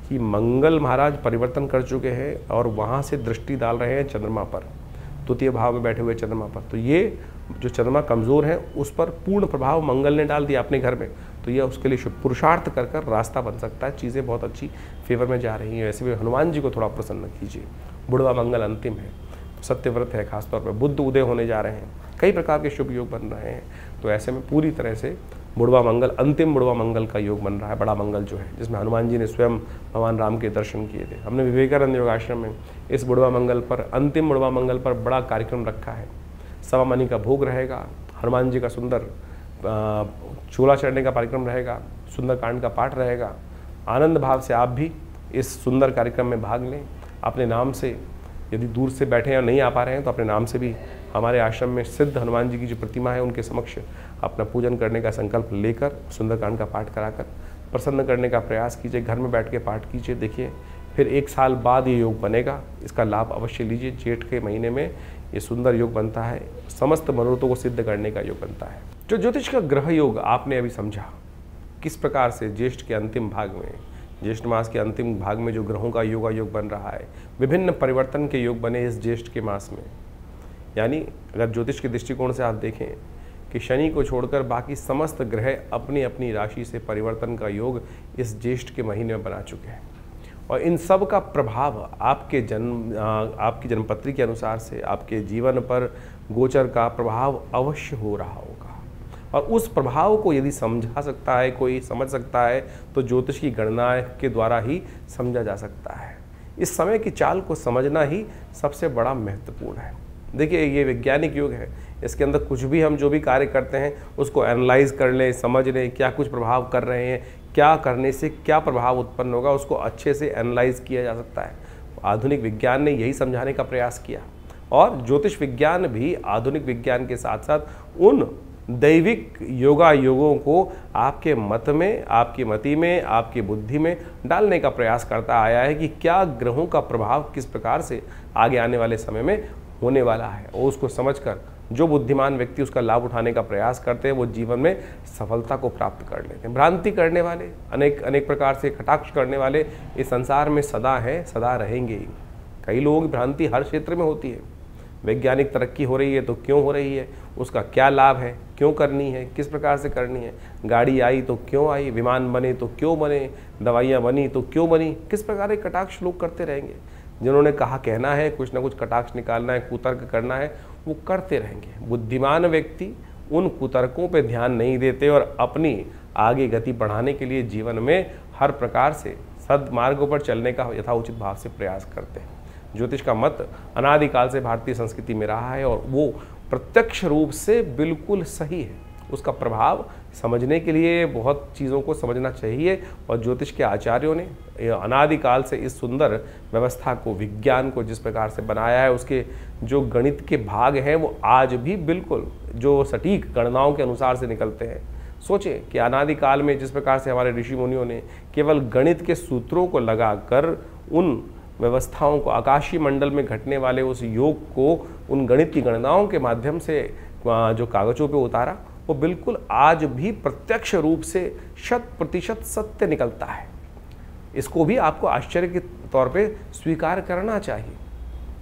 कि मंगल महाराज परिवर्तन कर चुके हैं और वहाँ से दृष्टि डाल रहे हैं चंद्रमा पर, तृतीय भाव में बैठे हुए चंद्रमा पर। तो ये जो चंद्रमा कमज़ोर है उस पर पूर्ण प्रभाव मंगल ने डाल दिया अपने घर में, तो यह उसके लिए शुभ पुरुषार्थ कर कर रास्ता बन सकता है, चीज़ें बहुत अच्छी फेवर में जा रही हैं। वैसे भी हनुमान जी को थोड़ा प्रसन्न कीजिए, बुढ़वा मंगल अंतिम है, सत्यव्रत है, खासतौर पर बुध उदय होने जा रहे हैं, कई प्रकार के शुभ योग बन रहे हैं। तो ऐसे में पूरी तरह से बुढ़वा मंगल, अंतिम बुढ़वा मंगल का योग बन रहा है, बड़ा मंगल जो है, जिसमें हनुमान जी ने स्वयं भगवान राम के दर्शन किए थे। हमने विवेकानंद योगाश्रम में इस बुढ़वा मंगल पर, अंतिम बुढ़वा मंगल पर बड़ा कार्यक्रम रखा है। सवा मनी का भोग रहेगा, हनुमान जी का सुंदर चूल्हा चढ़ने का कार्यक्रम रहेगा, सुंदरकांड का पाठ रहेगा। आनंद भाव से आप भी इस सुंदर कार्यक्रम में भाग लें। अपने नाम से, यदि दूर से बैठे या नहीं आ पा रहे हैं तो अपने नाम से भी हमारे आश्रम में सिद्ध हनुमान जी की जो प्रतिमा है उनके समक्ष अपना पूजन करने का संकल्प लेकर सुंदरकांड का पाठ कराकर प्रसन्न करने का प्रयास कीजिए। घर में बैठ के पाठ कीजिए, देखिए फिर 1 साल बाद ये योग बनेगा, इसका लाभ अवश्य लीजिए। जेठ के महीने में ये सुंदर योग बनता है, समस्त मनोरथों को सिद्ध करने का योग बनता है। जो ज्योतिष का ग्रह योग आपने अभी समझा, किस प्रकार से ज्येष्ठ के अंतिम भाग में, ज्येष्ठ मास के अंतिम भाग में जो ग्रहों का योगा योग बन रहा है, विभिन्न परिवर्तन के योग बने इस ज्येष्ठ के मास में। यानी अगर ज्योतिष के दृष्टिकोण से आप देखें कि शनि को छोड़कर बाकी समस्त ग्रह अपनी अपनी राशि से परिवर्तन का योग इस ज्येष्ठ के महीने में बना चुके हैं, और इन सब का प्रभाव आपकी जन्मपत्री के अनुसार से आपके जीवन पर गोचर का प्रभाव अवश्य हो रहा होगा। और उस प्रभाव को यदि समझा सकता है, कोई समझ सकता है, तो ज्योतिष की गणना के द्वारा ही समझा जा सकता है। इस समय की चाल को समझना ही सबसे बड़ा महत्वपूर्ण है। देखिए ये वैज्ञानिक युग है, इसके अंदर कुछ भी हम जो भी कार्य करते हैं उसको एनालाइज कर लें, समझ लें क्या कुछ प्रभाव कर रहे हैं, क्या करने से क्या प्रभाव उत्पन्न होगा, उसको अच्छे से एनालाइज किया जा सकता है। आधुनिक विज्ञान ने यही समझाने का प्रयास किया, और ज्योतिष विज्ञान भी आधुनिक विज्ञान के साथ साथ उन दैविक योगों को आपके मत में, आपकी मति में, आपकी बुद्धि में डालने का प्रयास करता आया है कि क्या ग्रहों का प्रभाव किस प्रकार से आगे आने वाले समय में होने वाला है, और उसको समझकर जो बुद्धिमान व्यक्ति उसका लाभ उठाने का प्रयास करते हैं वो जीवन में सफलता को प्राप्त कर लेते हैं। भ्रांति करने वाले, अनेक प्रकार से कटाक्ष करने वाले इस संसार में सदा हैं, सदा रहेंगे ही। कई लोगों की भ्रांति हर क्षेत्र में होती है। वैज्ञानिक तरक्की हो रही है तो क्यों हो रही है, उसका क्या लाभ है, क्यों करनी है, किस प्रकार से करनी है, गाड़ी आई तो क्यों आई, विमान बने तो क्यों बने, दवाइयाँ बनी तो क्यों बनी, किस प्रकार के कटाक्ष लोग करते रहेंगे। जिन्होंने कहा कहना है, कुछ ना कुछ कटाक्ष निकालना है, कुतर्क करना है, वो करते रहेंगे। बुद्धिमान व्यक्ति उन कुतर्कों पे ध्यान नहीं देते और अपनी आगे गति बढ़ाने के लिए जीवन में हर प्रकार से सद्मार्गों पर चलने का यथाउचित भाव से प्रयास करते हैं। ज्योतिष का मत अनादिकाल से भारतीय संस्कृति में रहा है और वो प्रत्यक्ष रूप से बिल्कुल सही है। उसका प्रभाव समझने के लिए बहुत चीज़ों को समझना चाहिए, और ज्योतिष के आचार्यों ने अनादिकाल से इस सुंदर व्यवस्था को, विज्ञान को जिस प्रकार से बनाया है, उसके जो गणित के भाग हैं वो आज भी बिल्कुल जो सटीक गणनाओं के अनुसार से निकलते हैं। सोचें कि अनादिकाल में जिस प्रकार से हमारे ऋषि मुनियों ने केवल गणित के सूत्रों को लगाकर उन व्यवस्थाओं को, आकाशीय मंडल में घटने वाले उस योग को उन गणित की गणनाओं के माध्यम से जो कागजों पे उतारा, वो बिल्कुल आज भी प्रत्यक्ष रूप से 100% सत्य निकलता है। इसको भी आपको आश्चर्य के तौर पे स्वीकार करना चाहिए।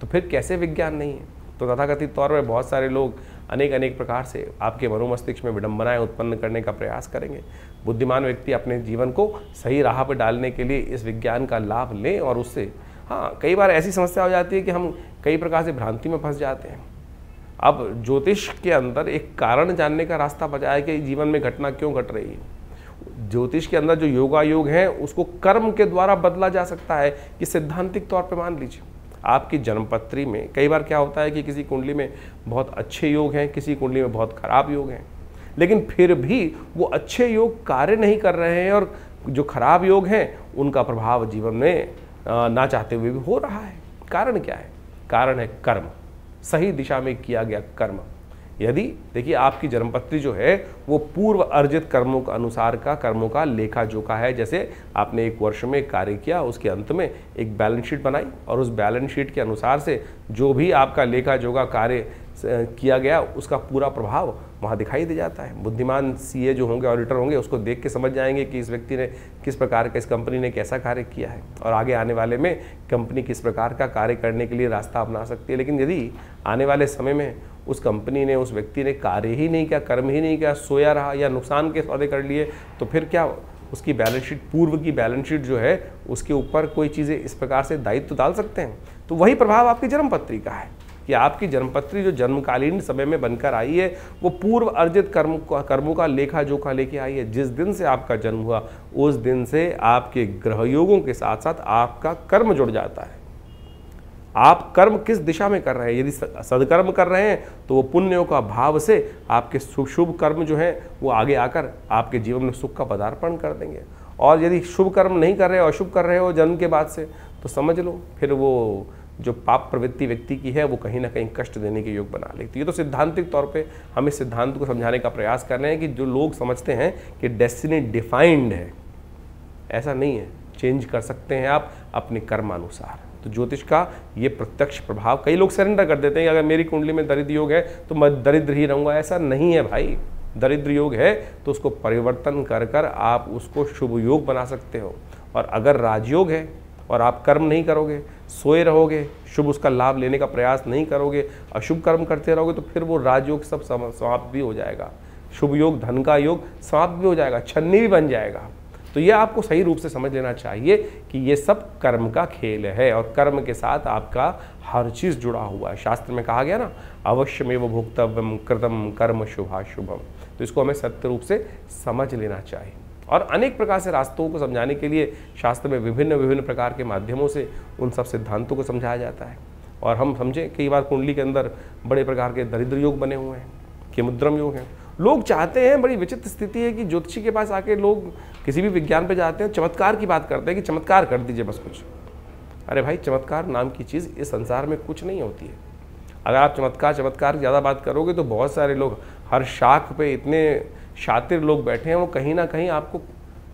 तो फिर कैसे विज्ञान नहीं है? तो तथाकथित तौर पर बहुत सारे लोग अनेक प्रकार से आपके मनोमस्तिष्क में विडंबनाएं उत्पन्न करने का प्रयास करेंगे। बुद्धिमान व्यक्ति अपने जीवन को सही राह पर डालने के लिए इस विज्ञान का लाभ लें, और उससे कई बार ऐसी समस्या हो जाती है कि हम कई प्रकार से भ्रांति में फंस जाते हैं। अब ज्योतिष के अंदर एक कारण जानने का रास्ता बचा है कि जीवन में घटना क्यों घट रही है। ज्योतिष के अंदर जो योग है उसको कर्म के द्वारा बदला जा सकता है, कि सैद्धांतिक तौर पे मान लीजिए आपकी जन्मपत्री में कई बार क्या होता है कि किसी कुंडली में बहुत अच्छे योग हैं, किसी कुंडली में बहुत खराब योग हैं, लेकिन फिर भी वो अच्छे योग कार्य नहीं कर रहे हैं, और जो खराब योग हैं उनका प्रभाव जीवन में ना चाहते हुए भी हो रहा है। कारण क्या है? कारण है कर्म, सही दिशा में किया गया कर्म। यदि देखिए आपकी जन्मपत्री जो है वो पूर्व अर्जित कर्मों के अनुसार का कर्मों का लेखा जोखा है। जैसे आपने एक वर्ष में कार्य किया, उसके अंत में एक बैलेंस शीट बनाई, और उस बैलेंस शीट के अनुसार से जो भी आपका लेखा जोखा कार्य किया गया उसका पूरा प्रभाव वहाँ दिखाई दे जाता है। बुद्धिमान सीए जो होंगे, ऑडिटर होंगे, उसको देख के समझ जाएंगे कि इस व्यक्ति ने किस प्रकार का, इस कंपनी ने कैसा कार्य किया है और आगे आने वाले में कंपनी किस प्रकार का कार्य करने के लिए रास्ता अपना सकती है। लेकिन यदि आने वाले समय में उस कंपनी ने, उस व्यक्ति ने कार्य ही नहीं किया, कर्म ही नहीं किया, सोया रहा या नुकसान के सौदे कर लिए, तो फिर क्या उसकी बैलेंस शीट, पूर्व की बैलेंस शीट जो है उसके ऊपर कोई चीज़ें इस प्रकार से दायित्व डाल सकते हैं। तो वही प्रभाव आपकी जन्मपत्री का है कि आपकी जन्मपत्री जो जन्मकालीन समय में बनकर आई है वो पूर्व अर्जित कर्मों का लेखा जोखा लेके आई है। जिस दिन से आपका जन्म हुआ उस दिन से आपके ग्रह योगों के साथ साथ आपका कर्म जुड़ जाता है। आप कर्म किस दिशा में कर रहे हैं, यदि सदकर्म कर रहे हैं तो वो पुण्यों का भाव से आपके शुभ कर्म जो हैं वो आगे आकर आपके जीवन में सुख का पदार्पण कर देंगे। और यदि शुभ कर्म नहीं कर रहे हो, अशुभ कर रहे हो जन्म के बाद से, तो समझ लो फिर वो जो पाप प्रवृत्ति व्यक्ति की है वो कहीं ना कहीं कष्ट देने के योग बना लेती है। तो सिद्धांतिक तौर पे हम इस सिद्धांत को समझाने का प्रयास कर रहे हैं कि जो लोग समझते हैं कि डेस्टिनी डिफाइंड है, ऐसा नहीं है, चेंज कर सकते हैं आप अपने कर्मानुसार। तो ज्योतिष का ये प्रत्यक्ष प्रभाव, कई लोग सरेंडर कर देते हैं कि अगर मेरी कुंडली में दरिद्र योग है तो मैं दरिद्र ही रहूँगा। ऐसा नहीं है भाई, दरिद्र योग है तो उसको परिवर्तन कर कर आप उसको शुभ योग बना सकते हो। और अगर राजयोग है और आप कर्म नहीं करोगे, सोए रहोगे, शुभ उसका लाभ लेने का प्रयास नहीं करोगे, अशुभ कर्म करते रहोगे, तो फिर वो राजयोग सब समाप्त भी हो जाएगा, शुभ योग, धन का योग समाप्त भी हो जाएगा, छन्नी भी बन जाएगा। तो ये आपको सही रूप से समझ लेना चाहिए कि ये सब कर्म का खेल है और कर्म के साथ आपका हर चीज़ जुड़ा हुआ है। शास्त्र में कहा गया ना, अवश्यमेव भोक्तव्यम कृतम कर्म शुभाशुभम। तो इसको हमें सत्य रूप से समझ लेना चाहिए। और अनेक प्रकार से रास्तों को समझाने के लिए शास्त्र में विभिन्न विभिन्न प्रकार के माध्यमों से उन सब सिद्धांतों को समझाया जाता है। और हम समझें कई बार कुंडली के अंदर बड़े प्रकार के दरिद्र योग बने हुए हैं, केमुद्रम योग हैं। लोग चाहते हैं, बड़ी विचित्र स्थिति है कि ज्योतिषी के पास आके लोग किसी भी विज्ञान पे जाते हैं, चमत्कार की बात करते हैं कि चमत्कार कर दीजिए बस कुछ। अरे भाई, चमत्कार नाम की चीज़ इस संसार में कुछ नहीं होती है। अगर आप चमत्कार ज़्यादा बात करोगे तो बहुत सारे लोग हर शाख पे इतने शातिर लोग बैठे हैं, वो कहीं ना कहीं आपको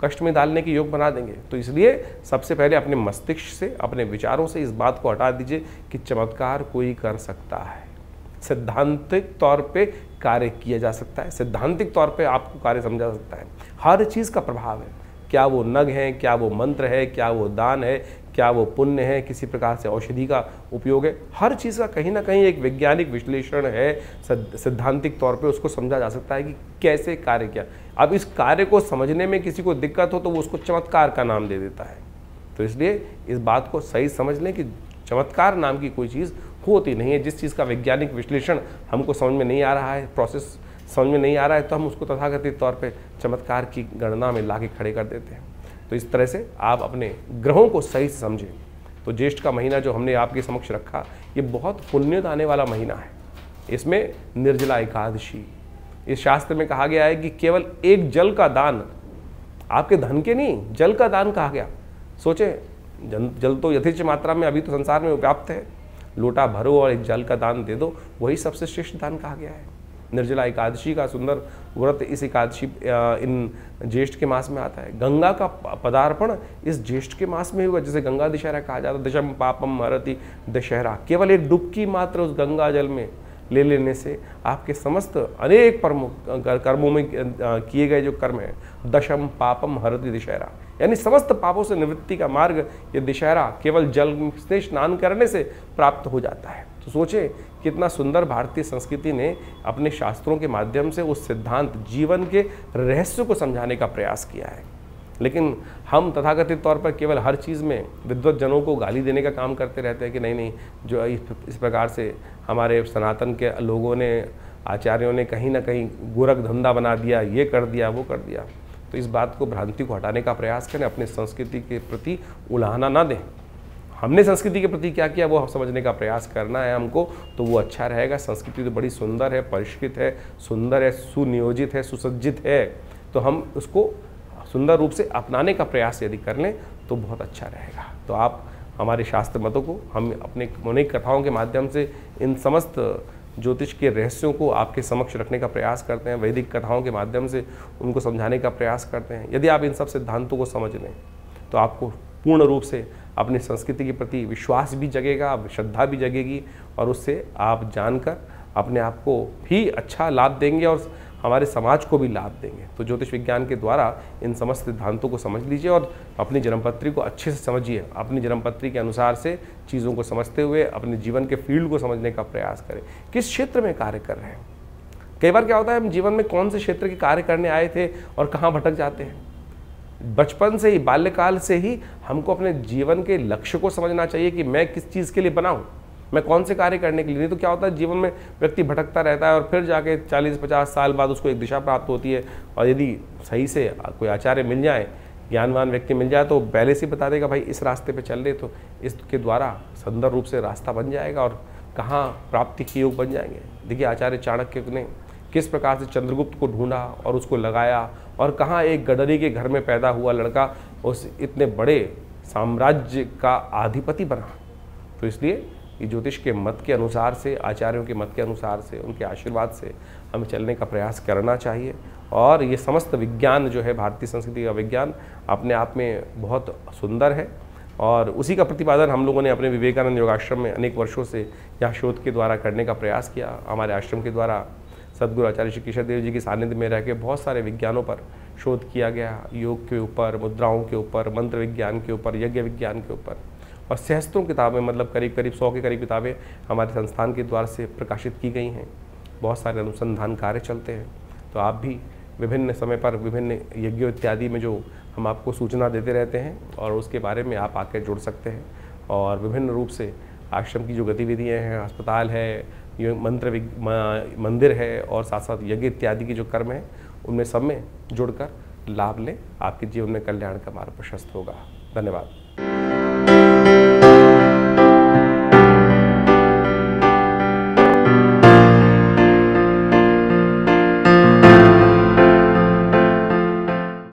कष्ट में डालने के योग बना देंगे। तो इसलिए सबसे पहले अपने मस्तिष्क से, अपने विचारों से इस बात को हटा दीजिए कि चमत्कार कोई कर सकता है। सैद्धांतिक तौर पे कार्य किया जा सकता है, सैद्धांतिक तौर पे आपको कार्य समझा सकता है। हर चीज़ का प्रभाव है, क्या वो नग है, क्या वो मंत्र है, क्या वो दान है, क्या वो पुण्य है, किसी प्रकार से औषधि का उपयोग है, हर चीज़ का कहीं ना कहीं एक वैज्ञानिक विश्लेषण है। सैद्धांतिक तौर पे उसको समझा जा सकता है कि कैसे कार्य किया। अब इस कार्य को समझने में किसी को दिक्कत हो तो वो उसको चमत्कार का नाम दे देता है। तो इसलिए इस बात को सही समझ लें कि चमत्कार नाम की कोई चीज़ होती नहीं है। जिस चीज़ का वैज्ञानिक विश्लेषण हमको समझ में नहीं आ रहा है, प्रोसेस समझ में नहीं आ रहा है, तो हम उसको तथाकथित तौर पे चमत्कार की गणना में ला के खड़े कर देते हैं। तो इस तरह से आप अपने ग्रहों को सही से समझें। तो ज्येष्ठ का महीना जो हमने आपके समक्ष रखा, ये बहुत पुण्य दाने वाला महीना है। इसमें निर्जला एकादशी, इस शास्त्र में कहा गया है कि केवल एक जल का दान, आपके धन के नहीं, जल का दान कहा गया। सोचें, जल तो यथेच्छ मात्रा में अभी तो संसार में व्याप्त है, लोटा भरो और एक जल का दान दे दो, वही सबसे श्रेष्ठ दान कहा गया है। निर्जला एकादशी का सुंदर व्रत इस एकादशी इन ज्येष्ठ के मास में आता है। गंगा का पदार्पण इस ज्येष्ठ के मास में होगा, जिसे गंगा दशहरा कहा जाता है। दशम पापम हरति दशहरा, केवल एक डुबकी मात्र उस गंगा जल में ले लेने से आपके समस्त अनेक कर्मों में किए गए जो कर्म है, दशम पापम हरति दशहरा, यानी समस्त पापों से निवृत्ति का मार्ग ये दशहरा केवल जल से स्नान करने से प्राप्त हो जाता है। तो सोचें कितना सुंदर भारतीय संस्कृति ने अपने शास्त्रों के माध्यम से उस सिद्धांत, जीवन के रहस्य को समझाने का प्रयास किया है। लेकिन हम तथाकथित तौर पर केवल हर चीज़ में विद्वत जनों को गाली देने का काम करते रहते हैं कि नहीं, जो इस प्रकार से हमारे सनातन के लोगों ने, आचार्यों ने कहीं ना कहीं गोरख धंधा बना दिया, ये कर दिया, वो कर दिया। तो इस बात को, भ्रांति को हटाने का प्रयास करें, अपने संस्कृति के प्रति उलाहना ना दें। हमने संस्कृति के प्रति क्या किया वो समझने का प्रयास करना है हमको, तो वो अच्छा रहेगा। संस्कृति तो बड़ी सुंदर है, परिष्कृत है, सुंदर है, सुनियोजित है, सुसज्जित है। तो हम उसको सुंदर रूप से अपनाने का प्रयास यदि कर लें तो बहुत अच्छा रहेगा। तो आप हमारे शास्त्र मतों को, हम अपने अनेक कथाओं के माध्यम से इन समस्त ज्योतिष के रहस्यों को आपके समक्ष रखने का प्रयास करते हैं। वैदिक कथाओं के माध्यम से उनको समझाने का प्रयास करते हैं। यदि आप इन सब सिद्धांतों को समझ लें तो आपको पूर्ण रूप से अपनी संस्कृति के प्रति विश्वास भी जगेगा, श्रद्धा भी जगेगी, और उससे आप जानकर अपने आप को भी अच्छा लाभ देंगे और हमारे समाज को भी लाभ देंगे। तो ज्योतिष विज्ञान के द्वारा इन समस्त सिद्धांतों को समझ लीजिए और अपनी जन्मपत्री को अच्छे से समझिए। अपनी जन्मपत्री के अनुसार से चीज़ों को समझते हुए अपने जीवन के फील्ड को समझने का प्रयास करें, किस क्षेत्र में कार्य कर रहे हैं। कई बार क्या होता है, हम जीवन में कौन से क्षेत्र के कार्य करने आए थे और कहाँ भटक जाते हैं। बचपन से ही, बाल्यकाल से ही हमको अपने जीवन के लक्ष्य को समझना चाहिए कि मैं किस चीज़ के लिए बना हूँ, मैं कौन से कार्य करने के लिए। नहीं तो क्या होता है, जीवन में व्यक्ति भटकता रहता है और फिर जाके 40-50 साल बाद उसको एक दिशा प्राप्त होती है। और यदि सही से कोई आचार्य मिल जाए, ज्ञानवान व्यक्ति मिल जाए, तो पहले से बता देगा भाई इस रास्ते पे चल रहे, तो इसके द्वारा सुंदर रूप से रास्ता बन जाएगा और कहाँ प्राप्ति के योग बन जाएंगे। देखिए आचार्य चाणक्य ने किस प्रकार से चंद्रगुप्त को ढूंढा और उसको लगाया, और कहाँ एक गडरी के घर में पैदा हुआ लड़का उस इतने बड़े साम्राज्य का अधिपति बना। तो इसलिए ये ज्योतिष के मत के अनुसार से, आचार्यों के मत के अनुसार से, उनके आशीर्वाद से हमें चलने का प्रयास करना चाहिए। और ये समस्त विज्ञान जो है, भारतीय संस्कृति का विज्ञान अपने आप में बहुत सुंदर है और उसी का प्रतिपादन हम लोगों ने अपने विवेकानंद योगाश्रम में अनेक वर्षों से यहाँ शोध के द्वारा करने का प्रयास किया। हमारे आश्रम के द्वारा सद्गुरु आचार्य श्री केशव देव जी की सानिध्य में रह के बहुत सारे विज्ञानों पर शोध किया गया, योग के ऊपर, मुद्राओं के ऊपर, मंत्र विज्ञान के ऊपर, यज्ञ विज्ञान के ऊपर, और सहस्त्रों किताबें, मतलब करीब 100 के करीब किताबें हमारे संस्थान के द्वारा से प्रकाशित की गई हैं। बहुत सारे अनुसंधान कार्य चलते हैं। तो आप भी विभिन्न समय पर विभिन्न यज्ञों इत्यादि में जो हम आपको सूचना देते रहते हैं और उसके बारे में आप आकर जुड़ सकते हैं। और विभिन्न रूप से आश्रम की जो गतिविधियाँ हैं, अस्पताल है, ये मंदिर है और साथ साथ यज्ञ इत्यादि की जो कर्म है, उनमें सब में जुड़कर लाभ लें। आपके जीवन में कल्याण का मार्ग प्रशस्त होगा। धन्यवाद।